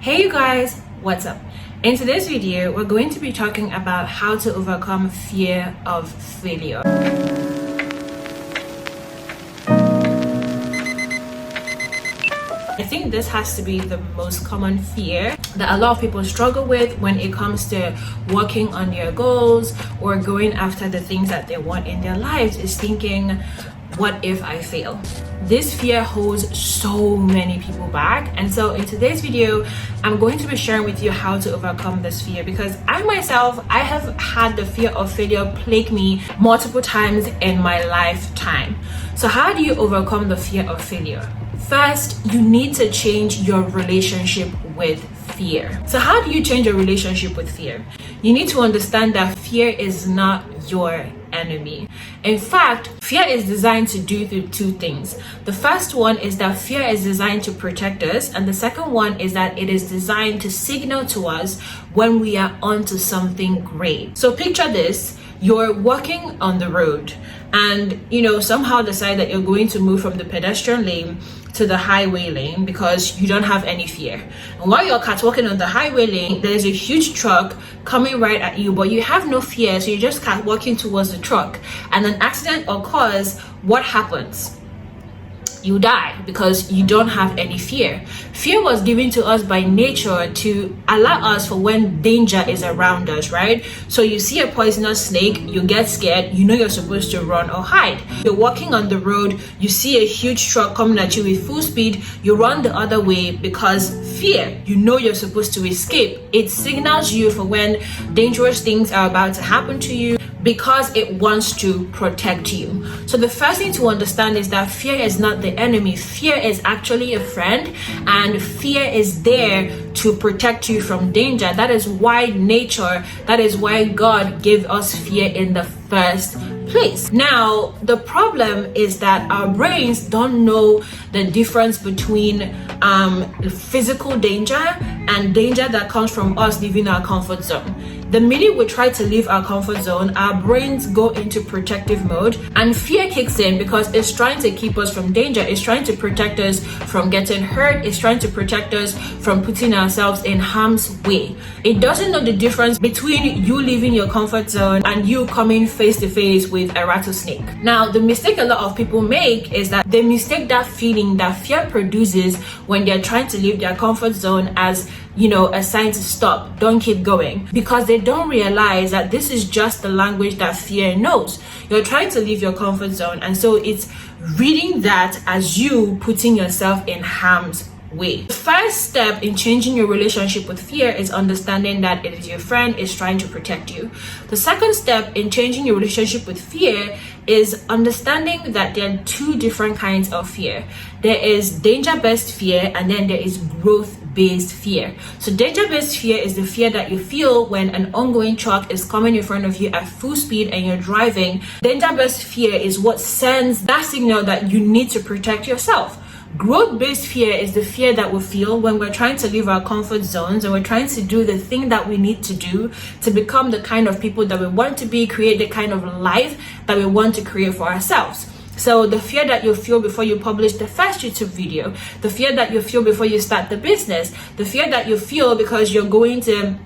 Hey you guys, what's up? In today's video, we're going to be talking about how to overcome fear of failure. I think this has to be the most common fear that a lot of people struggle with when it comes to working on their goals or going after the things that they want in their lives, is thinking, what if I fail? This fear holds so many people back, and so in today's video I'm going to be sharing with you how to overcome this fear, because I have had the fear of failure plague me multiple times in my lifetime. So how do you overcome the fear of failure? First, you need to change your relationship with fear. So how do you change your relationship with fear? You need to understand that fear is not your enemy. In fact, fear is designed to do two things. The first one is that fear is designed to protect us, and the second one is that it is designed to signal to us when we are onto something great. So picture this: you're walking on the road and somehow decide that you're going to move from the pedestrian lane to the highway lane because you don't have any fear. And while you're catwalking on the highway lane, there's a huge truck coming right at you, but you have no fear, so you're just walking towards the truck, and an accident occurs. What happens? You die because you don't have any fear. Fear was given to us by nature to alert us for when danger is around us, right? So you see a poisonous snake, you get scared, you know you're supposed to run or hide. You're walking on the road, you see a huge truck coming at you with full speed, you run the other way because fear, you know you're supposed to escape. It signals you for when dangerous things are about to happen to you, because it wants to protect you. So the first thing to understand is that fear is not the enemy. Fear is actually a friend, and fear is there to protect you from danger. That is why God gave us fear in the first place. Now, the problem is that our brains don't know the difference between physical danger and danger that comes from us leaving our comfort zone. The minute we try to leave our comfort zone, our brains go into protective mode, and fear kicks in because it's trying to keep us from danger. It's trying to protect us from getting hurt. It's trying to protect us from putting ourselves in harm's way. It doesn't know the difference between you leaving your comfort zone and you coming face to face with a rattlesnake. Now, the mistake a lot of people make is that they mistake that feeling that fear produces when they're trying to leave their comfort zone as a sign to stop, don't keep going, because they don't realize that this is just the language that fear knows. You're trying to leave your comfort zone, and so it's reading that as you putting yourself in harm's way. The first step in changing your relationship with fear is understanding that it is your friend, is trying to protect you. The second step in changing your relationship with fear is understanding that there are two different kinds of fear. There is danger-based fear, and then there is growth-based fear. So danger-based fear is the fear that you feel when an ongoing truck is coming in front of you at full speed and you're driving. Danger-based fear is what sends that signal that you need to protect yourself. Growth-based fear is the fear that we feel when we're trying to leave our comfort zones and we're trying to do the thing that we need to do to become the kind of people that we want to be, create the kind of life that we want to create for ourselves. So the fear that you feel before you publish the first YouTube video, the fear that you feel before you start the business, the fear that you feel because you're going to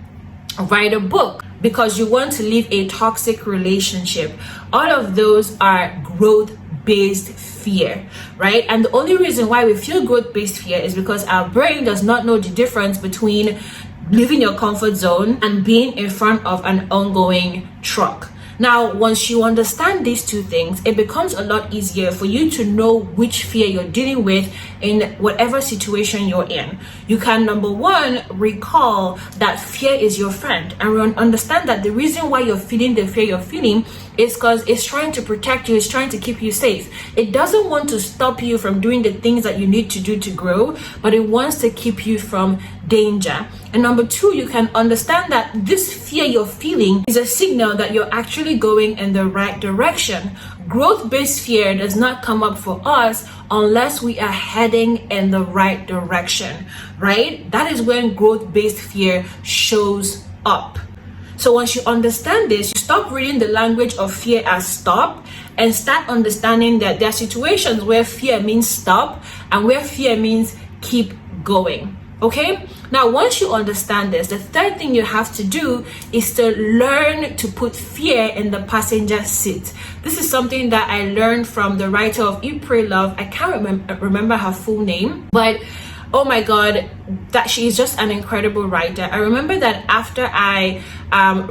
write a book, because you want to leave a toxic relationship, all of those are growth-based fear, right? And the only reason why we feel growth-based fear is because our brain does not know the difference between leaving your comfort zone and being in front of an ongoing truck. Now, once you understand these two things, it becomes a lot easier for you to know which fear you're dealing with in whatever situation you're in. You can, number one, recall that fear is your friend, and understand that the reason why you're feeling the fear you're feeling is because it's trying to protect you, it's trying to keep you safe. It doesn't want to stop you from doing the things that you need to do to grow, but it wants to keep you from danger. And number two, you can understand that this fear you're feeling is a signal that you're actually going in the right direction. Growth-based fear does not come up for us unless we are heading in the right direction, right? That is when growth-based fear shows up. So once you understand this, you stop reading the language of fear as stop and start understanding that there are situations where fear means stop and where fear means keep going. Okay, now once you understand this, the third thing you have to do is to learn to put fear in the passenger seat. This is something that I learned from the writer of Eat, Pray, Love. I can't remember her full name, but oh my god, that she is just an incredible writer. I remember that after I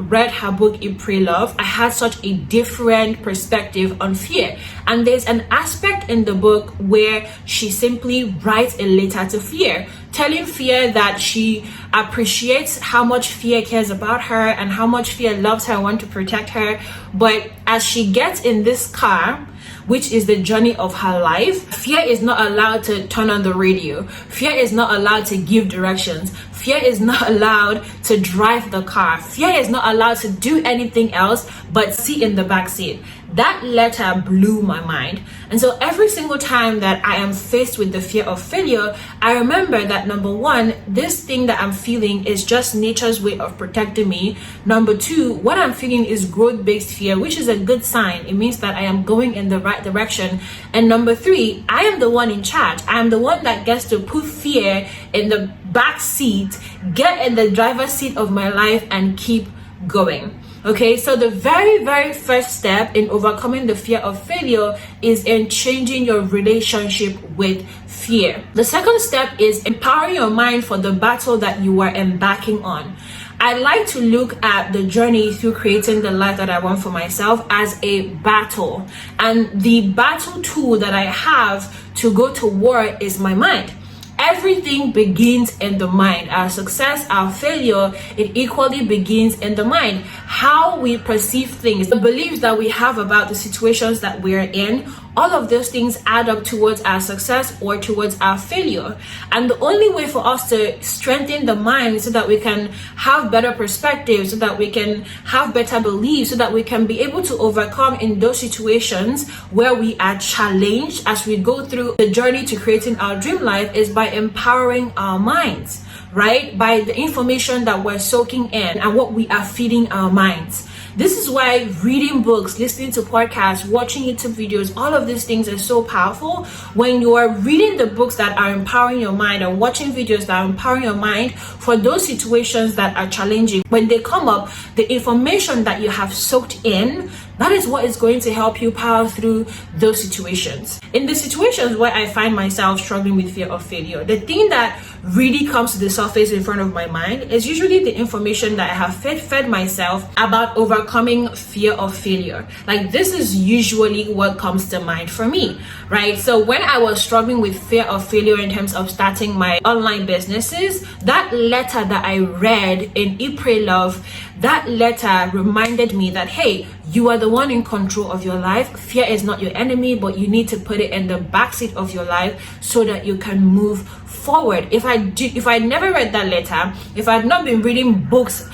read her book Eat, Pray, Love, I had such a different perspective on fear. And there's an aspect in the book where she simply writes a letter to fear, telling fear that she appreciates how much fear cares about her and how much fear loves her and wants to protect her. But as she gets in this car, which is the journey of her life, fear is not allowed to turn on the radio. Fear is not allowed to give directions. Fear is not allowed to drive the car. Fear is not allowed to do anything else but sit in the back seat. That letter blew my mind. And so every single time that I am faced with the fear of failure, I remember that number one, this thing that I'm feeling is just nature's way of protecting me. Number two, what I'm feeling is growth-based fear, which is a good sign. It means that I am going in the right direction. And number three, I am the one in charge. I am the one that gets to put fear in the back seat, get in the driver's seat of my life, and keep going. Okay, so the very first step in overcoming the fear of failure is in changing your relationship with fear. The second step is empowering your mind for the battle that you are embarking on. I like to look at the journey through creating the life that I want for myself as a battle. And the battle tool that I have to go to war is my mind. Everything begins in the mind. Our success, our failure, it equally begins in the mind. How we perceive things, the beliefs that we have about the situations that we're in, all of those things add up towards our success or towards our failure. And the only way for us to strengthen the mind so that we can have better perspectives, so that we can have better beliefs, so that we can be able to overcome in those situations where we are challenged as we go through the journey to creating our dream life, is by empowering our minds, right? By the information that we're soaking in and what we are feeding our minds. This is why reading books, listening to podcasts, watching YouTube videos, all of these things are so powerful. When you are reading the books that are empowering your mind and watching videos that are empowering your mind for those situations that are challenging, when they come up, the information that you have soaked in, that is what is going to help you power through those situations. In the situations where I find myself struggling with fear of failure, the thing that really comes to the surface in front of my mind is usually the information that I have fed myself about overcoming fear of failure. Like, this is usually what comes to mind for me, right? So when I was struggling with fear of failure in terms of starting my online businesses, that letter that I read in Eat, Pray, Love, that letter reminded me that, hey, you are the one in control of your life. Fear is not your enemy, but you need to put it in the backseat of your life so that you can move forward. If I never read that letter, if I had not been reading books,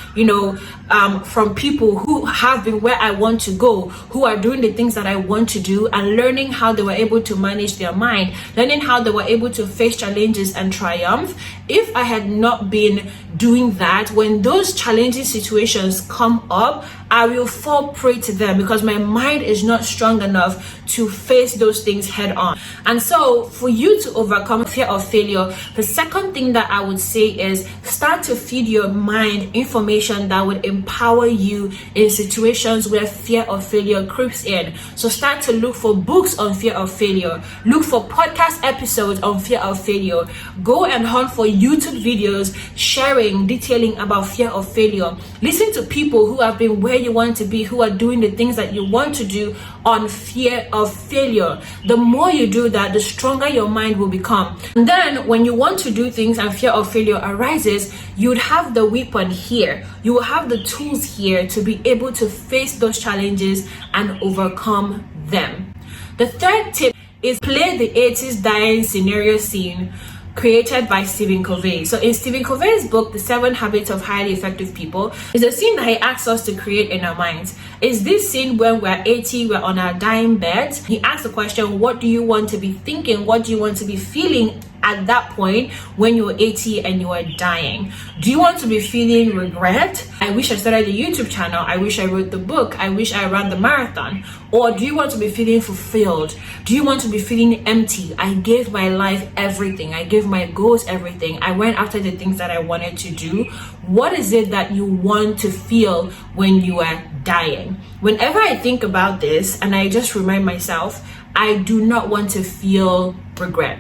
from people who have been where I want to go, who are doing the things that I want to do, and learning how they were able to manage their mind, learning how they were able to face challenges and triumph, if I had not been doing that, when those challenging situations come up, I will fall prey to them because my mind is not strong enough to face those things head on. And so for you to overcome fear of failure, the second thing that I would say is start to feed your mind information that would empower you in situations where fear of failure creeps in. So start to look for books on fear of failure. Look for podcast episodes on fear of failure. Go and hunt for YouTube videos sharing, detailing about fear of failure. Listen to people who have been where you want to be, who are doing the things that you want to do on fear of failure. The more you do that, the stronger your mind will become. And then when you want to do things and fear of failure arises, you'd have the weapon here. You will have the tools here to be able to face those challenges and overcome them. The third tip is play the 80s dying scenario scene created by Stephen Covey. So in Stephen Covey's book, The 7 Habits of Highly Effective People, is a scene that he asks us to create in our minds. Is this scene when we're 80, we're on our dying bed? He asks the question, what do you want to be thinking? What do you want to be feeling at that point when you're 80 and you are dying? Do you want to be feeling regret? I wish I started a YouTube channel. I wish I wrote the book. I wish I ran the marathon. Or do you want to be feeling fulfilled? Do you want to be feeling empty? I gave my life everything. I gave my goals everything. I went after the things that I wanted to do. What is it that you want to feel when you are dying? Whenever I think about this and I just remind myself, I do not want to feel regret.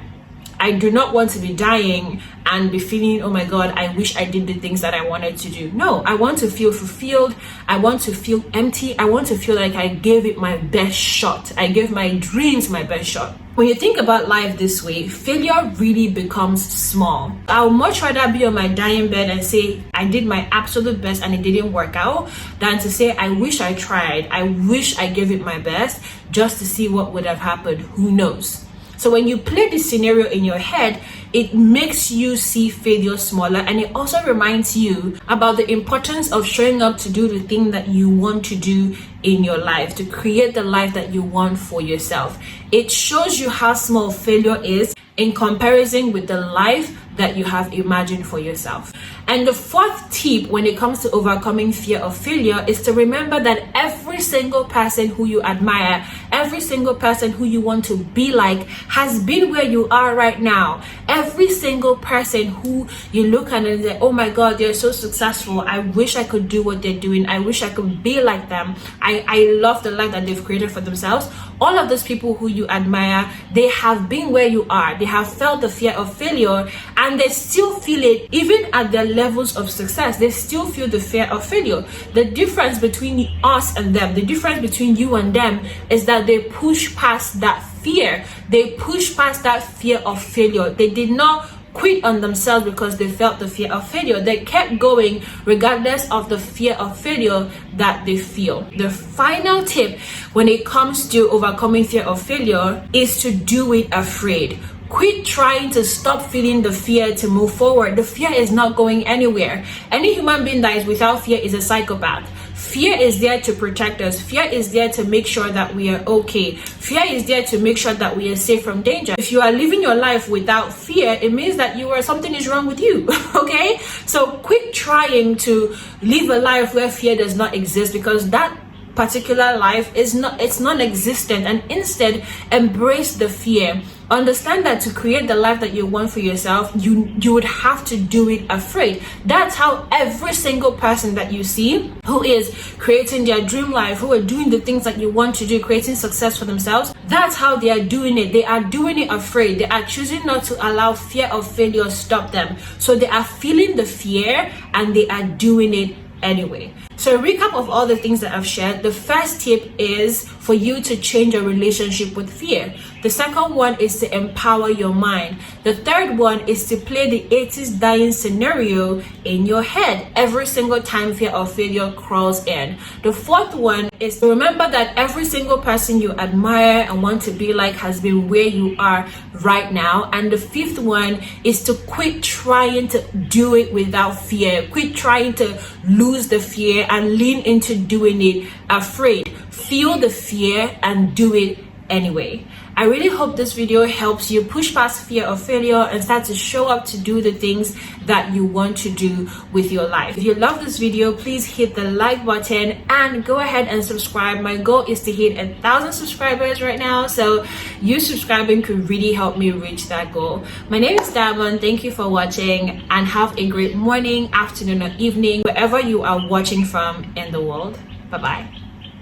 I do not want to be dying and be feeling, oh my God, I wish I did the things that I wanted to do. No, I want to feel fulfilled. I want to feel empty. I want to feel like I gave it my best shot. I gave my dreams my best shot. When you think about life this way, failure really becomes small. I would much rather be on my dying bed and say, I did my absolute best and it didn't work out, than to say, I wish I tried. I wish I gave it my best just to see what would have happened. Who knows? So when you play this scenario in your head, it makes you see failure smaller, and it also reminds you about the importance of showing up to do the thing that you want to do in your life, to create the life that you want for yourself. It shows you how small failure is in comparison with the life that you have imagined for yourself. And the fourth tip when it comes to overcoming fear of failure is to remember that every single person who you admire, every single person who you want to be like, has been where you are right now. Every single person who you look at and say, oh my God, they're so successful. I wish I could do what they're doing. I wish I could be like them. I love the life that they've created for themselves. All of those people who you admire, they have been where you are. They have felt the fear of failure, and they still feel it even at their levels of success. They still feel the fear of failure. The difference between us and them, the difference between you and them, is that they push past that fear. They push past that fear of failure. They did not quit on themselves because they felt the fear of failure. They kept going regardless of the fear of failure that they feel. The final tip when it comes to overcoming fear of failure is to do it afraid. Quit trying to stop feeling the fear to move forward. The fear is not going anywhere. Any human being that is without fear is a psychopath. Fear is there to protect us. Fear is there to make sure that we are okay. Fear is there to make sure that we are safe from danger. If you are living your life without fear, it means that something is wrong with you. Okay? So quit trying to live a life where fear does not exist, because that particular life is non-existent, and instead embrace the fear. Understand that to create the life that you want for yourself, you would have to do it afraid. That's how every single person that you see who is creating their dream life, who are doing the things that you want to do, creating success for themselves, that's how they are doing it. They are doing it afraid. They are choosing not to allow fear of failure stop them. So they are feeling the fear and they are doing it anyway. So a recap of all the things that I've shared. The first tip is for you to change your relationship with fear. The second one is to empower your mind. The third one is to play the 80s dying scenario in your head every single time fear of failure crawls in. The fourth one is to remember that every single person you admire and want to be like has been where you are right now. And the fifth one is to quit trying to do it without fear. Quit trying to lose the fear and lean into doing it afraid. Feel the fear and do it anyway. I really hope this video helps you push past fear of failure and start to show up to do the things that you want to do with your life. If you love this video, please hit the like button and go ahead and subscribe. My goal is to hit 1,000 subscribers right now, so you subscribing could really help me reach that goal. My name is Diamond. Thank you for watching, and have a great morning, afternoon, or evening wherever you are watching from in the world. Bye bye.